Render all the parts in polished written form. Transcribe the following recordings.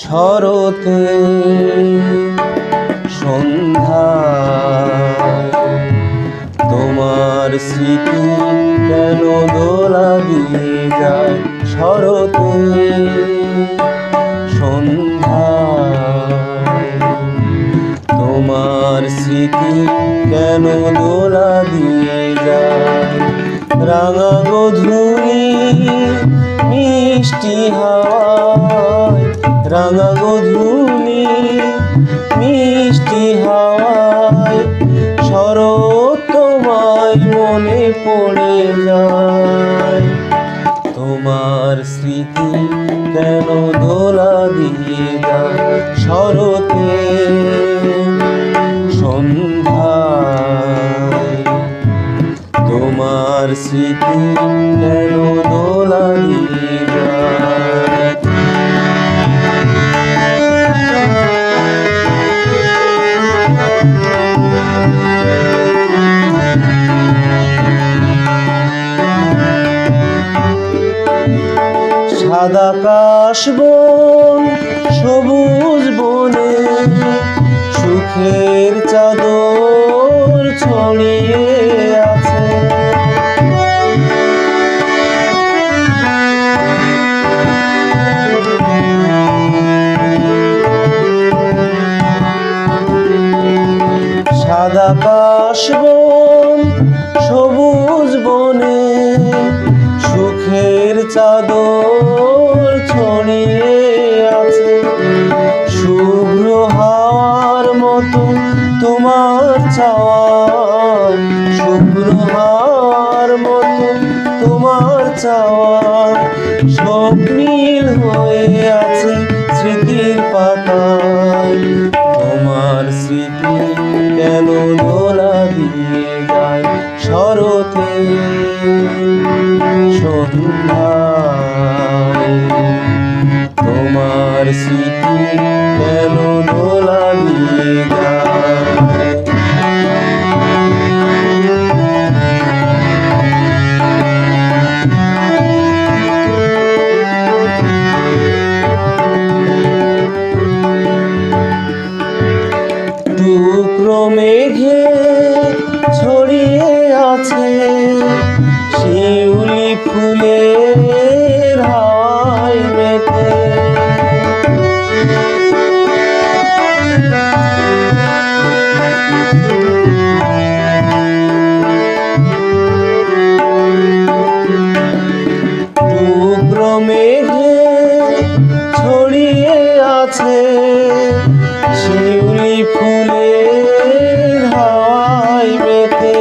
শরতে সন্ধ্যায় তোমার স্মৃতি কেন দোলা দিয়ে যায়। শরতে সন্ধ্যায় তোমার স্মৃতি কেন দোলা দিয়ে যায়। রাঙা গোধূলি মিষ্টি হাওয়ায়, রাঙা গোধূলি মিষ্টি হাওয়ায় শরৎ তোমায় মনে পড়ে যায়। তোমার স্মৃতি কেন দোলা দিয়ে যায়। শরতে সন্ধ্যায় তোমার স্মৃতি কেন দোলা দিয়ে যায়। সাদা কাশবন সবুজ বনে সুখের চাদর ছড়িয়ে আছে। সাদা কাশবন সবুজ বনে সুখের চাদর ছড়িয়ে আছে। শুভ্র হাওয়ার মতো তোমার চাওয়া, শুভ্র হাওয়ার মতো তোমার চাওয়া স্বপ্নীল হয়ে আছে স্মৃতির পাতায়। তোমার স্মৃতি কেন দোলা দিয়ে যায়। শরতে সন্ধ্যায় তোমার স্মৃতি কেন দোলা দিয়ে যায়। টুকরো মেঘে ছড়িয়ে আছে শিউলি ফুলের হাওয়ায় মেতে। টুকরো মেঘে ছড়িয়ে আছে শিউলি ফুলের হাওয়ায় মেতে।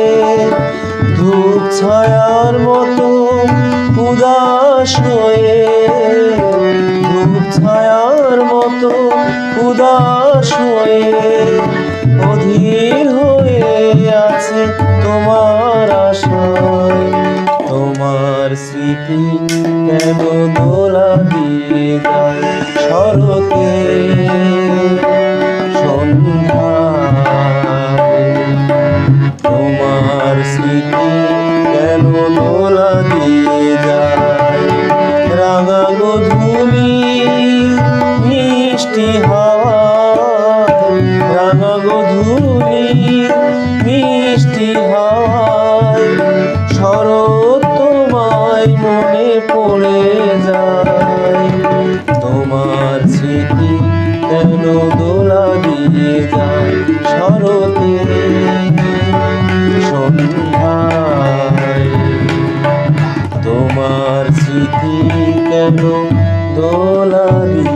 ধূপ ছায়ার মতো উদাস হয়ে, ধূপ ছায়ার মতো উদাস হয়ে অধীর হয়ে আছে তোমার আশায়। তোমার স্মৃতি কেন দোলা দিয়ে যায়। শরতে সন্ধ্যায় তোমার স্মৃতি কেন দোলা দিয়ে যায়। রাঙা গোধূলি মিষ্টি হাওয়া, রাঙা গোধূলি মিষ্টি হাওয়ায় শরৎ তোমায় মনে পড়ে যায়। তোমার স্মৃতি কেন দোলা দিয়ে যায়। শরতে সন্ধ্যায় তোমার স্মৃতি কেন দোলা দিয়ে